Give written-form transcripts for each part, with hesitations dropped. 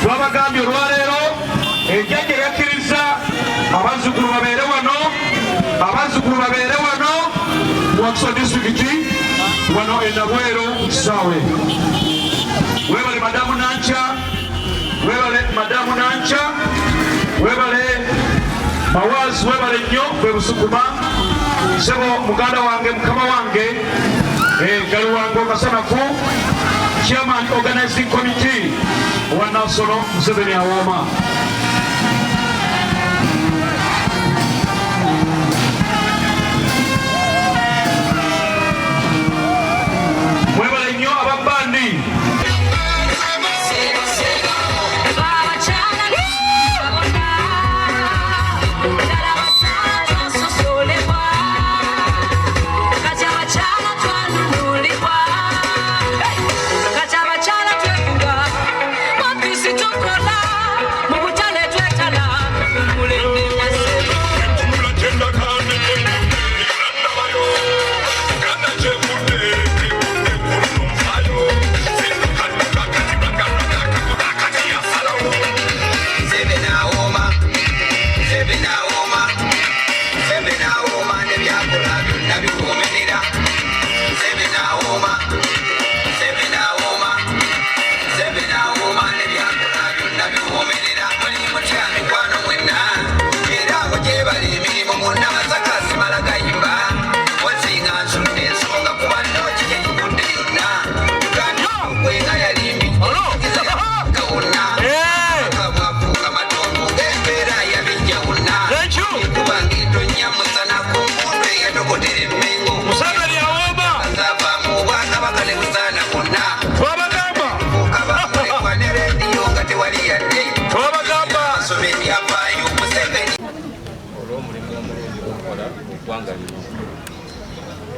twabagambye olwaleero ejjajja yakkiriza abazzukulu babeere wano Wakiso disitulikiti wano eNabweru kisaawe. Weebale madamu Nanca, weebale Mawaazi, weebale nnyo bwe Busukuma, sebo muganda wange mukama wange gali wange okasanafu, Chairman Organizing Committee owa National Museveni awooma. Mwebale nnyo ababandi.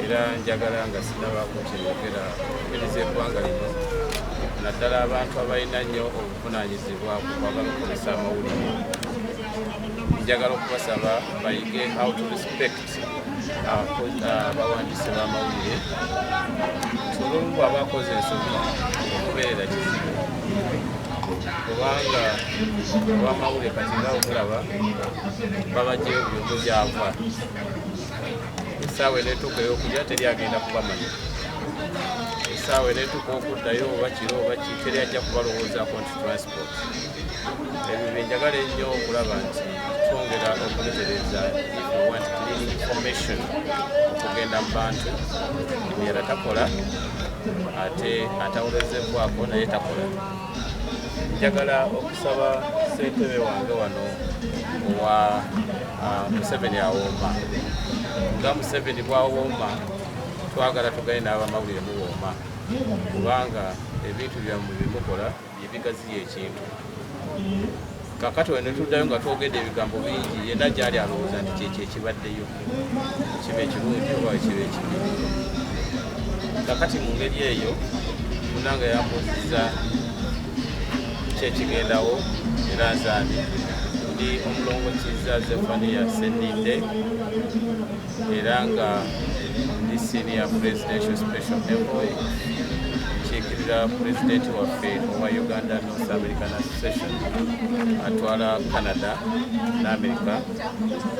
Era njagala nga sinabakukirokera okukiriza eggwanga lino naddala abantu abalina nnyo obuvunaanyizibwa ku kwagala okukozesa amawulire. Njagala okubasaba bayige how to respect abawandiisi b'amawulire. Tulungu abakoze ensobi okubeerera kizibu kubanga ab'amawulire kati nga okulaba babagyeyo buli omu gy'ava. Esaawa eneetuuka ey'okulya teri agenda kubamanya. Esaawa eneetuuka okuddayo oba kiro oba ki teri ajja kubalowoozaako nti transport. Ebyo bye njagala ennyo okulaba nti twongera okuletereza if we want clean information okugenda mu bantu emyala takola ate atawolezebwako naye takola. Njagala okusaba ssentebe wange wano owa Museveni awooma. Nga Museveni bw'awooma twagala tugane n'abamawulire muwooma kubanga ebintu byammwe bimukola bye bigaziya ekintu. Kakati we ne tuddayo nga twogedde ebigambo bingi yenna gy'ali alowooza nti kyekyo ekibaddeyo kiba ekirungi oba kiba ekibi. Kakati mu ngeri eyo munanga yambuuzizza kyekigendawo era nzani ndi omulongo Kizza Zefania Senninde era nga ndi senior presidential special envoy kiikirira pulezidenti waffe owa Uganda North American Association atwala Canada n'Amerika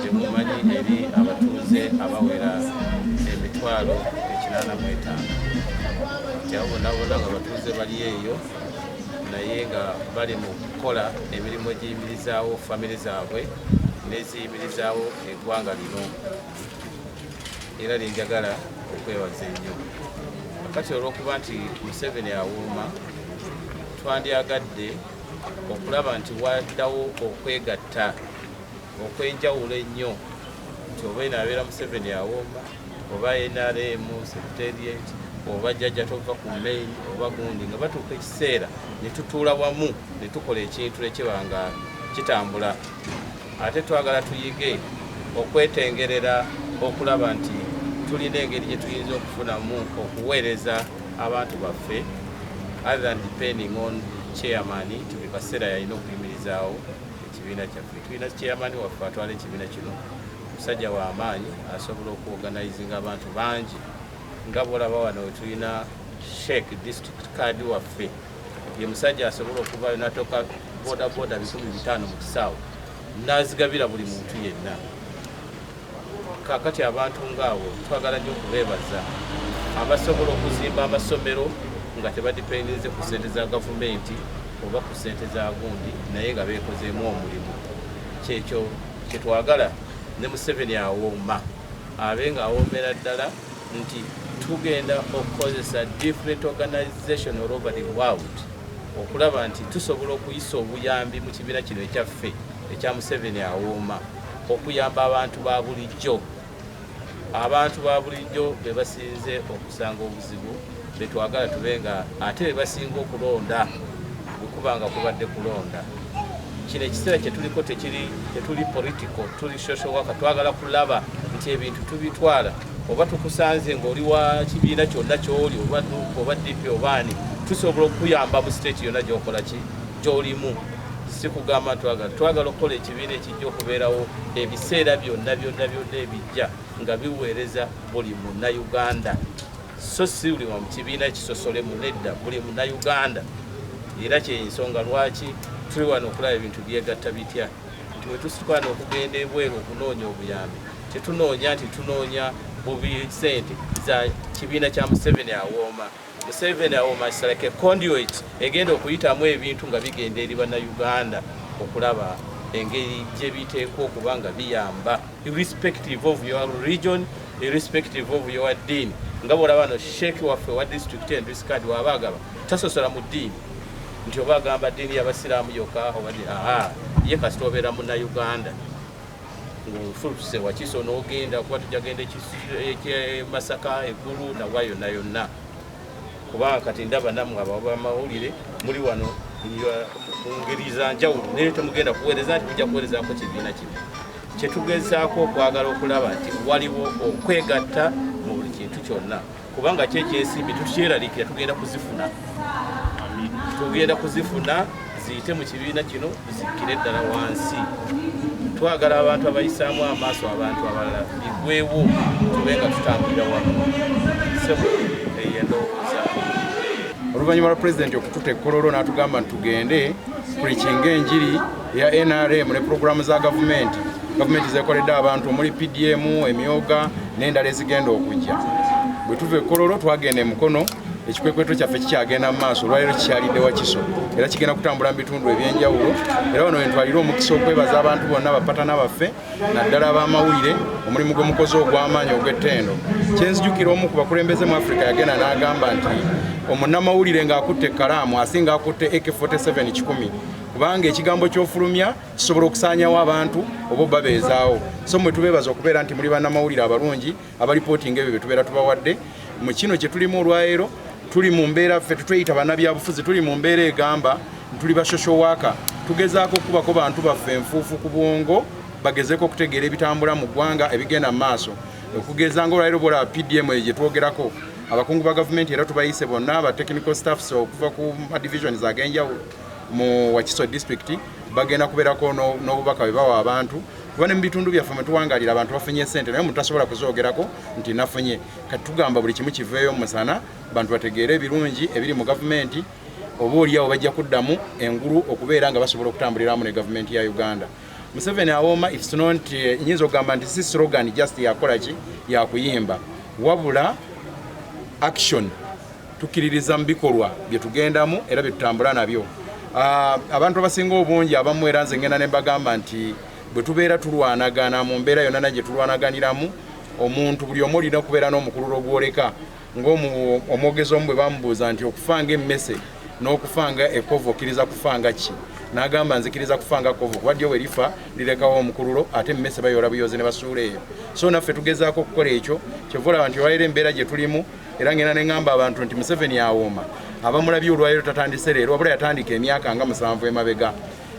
gyemumanyi eri abatuuze abawera 85,000. Abo bonna nga abatuuze bali eyo naye nga bali mu kukola emirimu egiyimirizaawo famire zaabwe n'eziyimirizaawo eggwanga lino era linjagala okwebaza ennyo. Kakati olw'okuba nti Museveni awooma twandyagadde okulaba nti waddawo okwegatta okwenjawulo ennyo nti oba inaabeera Museveni awooma oba NRM secretariat oba jjajja tova ku main oba gundi nga batuuka ekiseera ne tutuula wamu ne tukola ekintu ekibanga kitambula. Ate twagala tuyige okwetengerera okulaba nti tulina engeri gye tuyinza okufunamu okuweereza abantu baffe other than depending on chairman nti buli kaseera yalina okuyimirizaawo ekibiina kyaffe. Tulina chairman waffe atwala ekibiina kino musajja w'amaanyi asobola okuorganizinga abantu bangi nga bwolaba wano tulina Sheikh district card waffe ye musajja asobola okuvaayo n'atoka boda 500 mu kisaawe n'azigabira buli muntu yenna. Kakati abantu ngaawo twagala nnyo okubeebaza abasobola okuzimba amasomero nga tebadipendinze ku ssente za gavumenti oba ku ssente za gundi naye nga beekozeemu omulimu. Kyekyo kyetwagala ne Museveni awooma abe nga awoomera ddala nti tugenda okukozesa different organization all over the world okulaba nti tusobola okuyisa obuyambi mu kibiina kino ekyaffe ekya Museveni awooma okuyamba abantu ba bulijjo. Abantu ba bulijjo be basinze okusanga obuzibu betwagala tube nga ate be basinga okulonda bwekubanga kubadde kulonda. Kino ekiseera kyetuliko tetuli political, tuli social worker. Twagala kulaba nti ebintu tubitwala oba tukusanze ng'oli wa kibiina kyonna ky'oli oba DP obaani tusobola okuyamba mu state yonna gy'okola ki gy'olimu. Si kugamba twagala okukola ekibiina ekijja okubeerawo ebiseera byonna ebijja nga biweereza buli munnayuganda, so si buli wa mu kibiina kisosolemu nedda, buli munnayuganda. Era kyensonga lwaki tuli wano okulaba ebintu byegatta bitya nti bwe tusikwana okugenda ebweru okunoonya obuyambi tetunoonya nti tunoonya bubi ssente za kibiina kya Museveni awooma. Museveni awooma is like a conduit egenda okuyitamu ebintu nga bigenda eri bannayuganda okulaba engeri gye biteekwa okuba nga biyamba irrespective of your religion, irrespective of your ddiini. Nga bw'olaba no sheekh waffe wa district and district waba agaba tasosola mu ddiini nti oba agamba ddiini y'abasiraamu yokka oba ye kasita obeera munnayuganda ng'ofuluse Wakiso n'ogenda kuba tujja genda Masaka eggulu nawa yonna yonna. Kubanga kati ndaba nammwe abamawulire muli wano mu ngeri za njawulo naye temugenda kuweereza nti mujja kuweerezaako kibiina kino. Kyetugezaako okwagala okulaba nti waliwo okwegatta mu buli kintu kyonna kubanga kyekyesimbi tukyeraliikira tugenda kuzifuna ziyite mu kibiina kino zikkire ddala wansi. Twagala abantu abayisaamu amaaso abantu abalala bigwewo tube nga tutambulira wamu. Oluvannyuma lwa pulezidenti okututa ekkololo n'atugamba nti tugende preachinga enjiri ya NRM ne puroguramu za gavumenti zekoledde abantu omuli PDM, emyoga n'endala ezigenda okujja. Bwe tuva ekkololo twagenda emukono ekikwekweto kyaffe kikyagenda mu maaso olwaleero kikyalidde Wakiso era kigenda kutambula mu bitundu ebyenjawulo. Era wano wentwalira omukisa okwebaza abantu bonna bapatana baffe naddala ab'amawulire omulimu gwe mukozi ogw'amaanyi ogw'ettendo. Kyenzijukira omu ku bakulembeze mu Africa yagenda n'agamba nti omunnamawulire ng'akutte ekkalaamu asinga akutte AK-47 10 kubanga ekigambo ky'ofulumya kisobola okusaanyawo abantu oba babeezaawo. So mwe tubeebaza okubeera nti muli bannamawulire abalungi abalipootinga ebyo bye tubeera tubawadde mu kino kye tulimu olwaleero. Tuli mu mbeera ffe tutweyita bannabyabufuzi tuli mu mbeera egamba tuli ba social worker tugezaako okubako bantu baffe enfuufu ku bwongo bagezeeko okutegeera ebitambula mu ggwanga ebigenda mu maaso okugeza ng'olwaleero bwolaba PDM gye twogerako abakungu ba gavumenti era tubayise bonna aba technical staffs okuva ku divisions ag'enjawulo mu Wakiso district bagenda kubeerako n'obubaka bwe bawa abantu kuba ne mu bitundu byaffe mwe tuwangalira abantu bafunye ssente naye omuntu tasobola kuzoogerako nti nafunye. Kati tugamba buli kimu kiveeyo musana bantu bategeere ebirungi ebiri mu gavumenti oba oliawo bajja kuddamu engulu okubeera nga basobola okutambuliramu ne gavumenti ya Uganda. Museveni awooma it's not nyinza okugamba nti si slogan just yakola ki yakuyimba wabula action tukkiririza mu bikolwa bye tugendamu era bye tutambula nabyo. Abantu abasinga obungi abamu era nze ngenda ne mbagamba nti bwe tubeera tulwanagana mu mbeera yonna gye tulwanaganiramu omuntu buli omu olina okubeera n'omukululo gwoleka ng'omwogezi omu bwe bamubuuza nti okufanga emmese n'okufanga ekovu okkiriza kufanga ki n'agamba nzikiriza kufanga kovu kuba ddyo bwe lifa lirekawo omukululo ate emmese bayoola buyozi ne basuula eyo. So naffe tugezaako okukola ekyo kyova olaba nti olwaleero embeera gye tulimu era ngenda ne ŋŋamba abantu nti Museveni awooma abamulabye olwaleero tatandise leero wabula yatandika emyaka nga 7 emabega.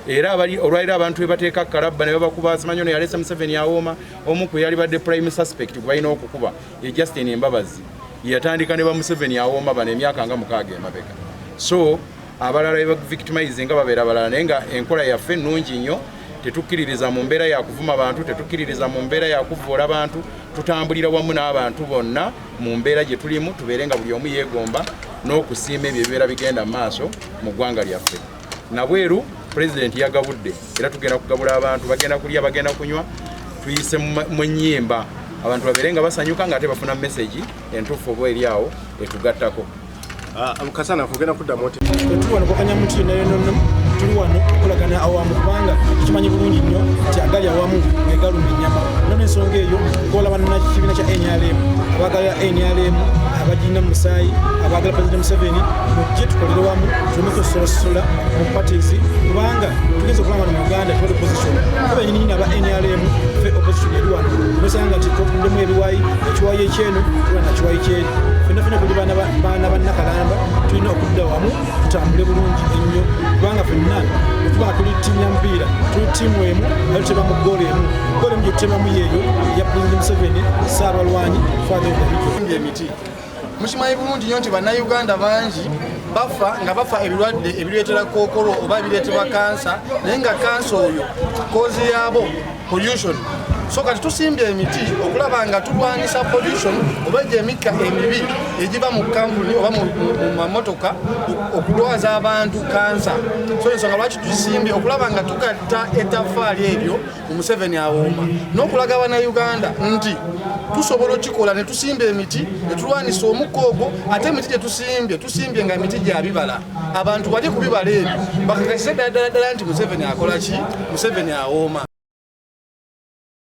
Era olwaleero abantu be bateeka kalabba ne babakuba simanyi ono yalese Museveni awooma omu ku yali badde prime suspect gwe balina okukuba ye Justin Mbabazi yatandika ne ba Museveni awooma bano emyaka nga 6 emabega. So abalala be victimize nga babeera balala naye nga enkola yaffe nnungi nnyo tetukkiririza mu mbeera ya kuvuma abantu tetukkiririza mu mbeera ya kuvoola abantu tutambulira wamu n'abantu bonna mu mbeera gye tulimu tubeere nga buli omu yeegomba n'okusiima ebyo ebibeera bigenda mu maaso mu ggwanga lyaffe. Nabweru president yagabudde era tugenda kugabula abantu bagenda kulya bagenda kunywa tuyise mu nnyimba abantu baberenga basanyuka nga ate bafuna message entuufu oba eri awo etugattako. Kasana kugenda kuddamu oti tuli wano kwakanya muti neno tuli wano okulagana awamu kubanga tukimanyi bulungi nnyo nti agali awamu egaluma ennyama nona ensonga eyo ng'olaba kibiina kya NRM abagala NRM abagina musaayi abagala President Museveni mujje tukolere wamu tuleme kusolasola mu parties kubanga tugeze okulaba mu Uganda tuli opposition kuba nyinyi aba NRM fe opposition eri wano nosanga nti tutundemu ebiwayi ekiwayi ekyeno tuba na kiwayi kyeri fenafena kuli baana bannakalamba tulina okudda wamu tutambule bulungi ennyo kubanga fenna tuba tuli ttiimu ya mupiira tuli ttiimu emu naye tuteba mu ggoolo emu gye tutebamu yeeyo ya President Museveni Ssaabalwanyi Father of the Region. emiti mukimanyi bulungi nnyo nti bannayuganda bangi bafa ebirwadde ebireetera kookolo oba ebireetebwa kansa naye nga kansa oyo koozi yaabo pollution. So kati tusimbye emiti okulaba nga tulwanyisa pollution oba emikka emibi egiba mu kampuni oba mu mamotoka okulwaza abantu kansa. So ensonga lwaki tusimbye okulaba nga tugatta ettaffaali eryo mu Museveni awooma n'okulaga Bannayuganda nti tusobola okikola ne tusimba emiti ne tulwanisa omukka ogwo ate emiti gye tusimbye nga emiti gya bibala abantu bali ku bibala ebyo bakakasize ddala nti Museveni akola ki Museveni awooma.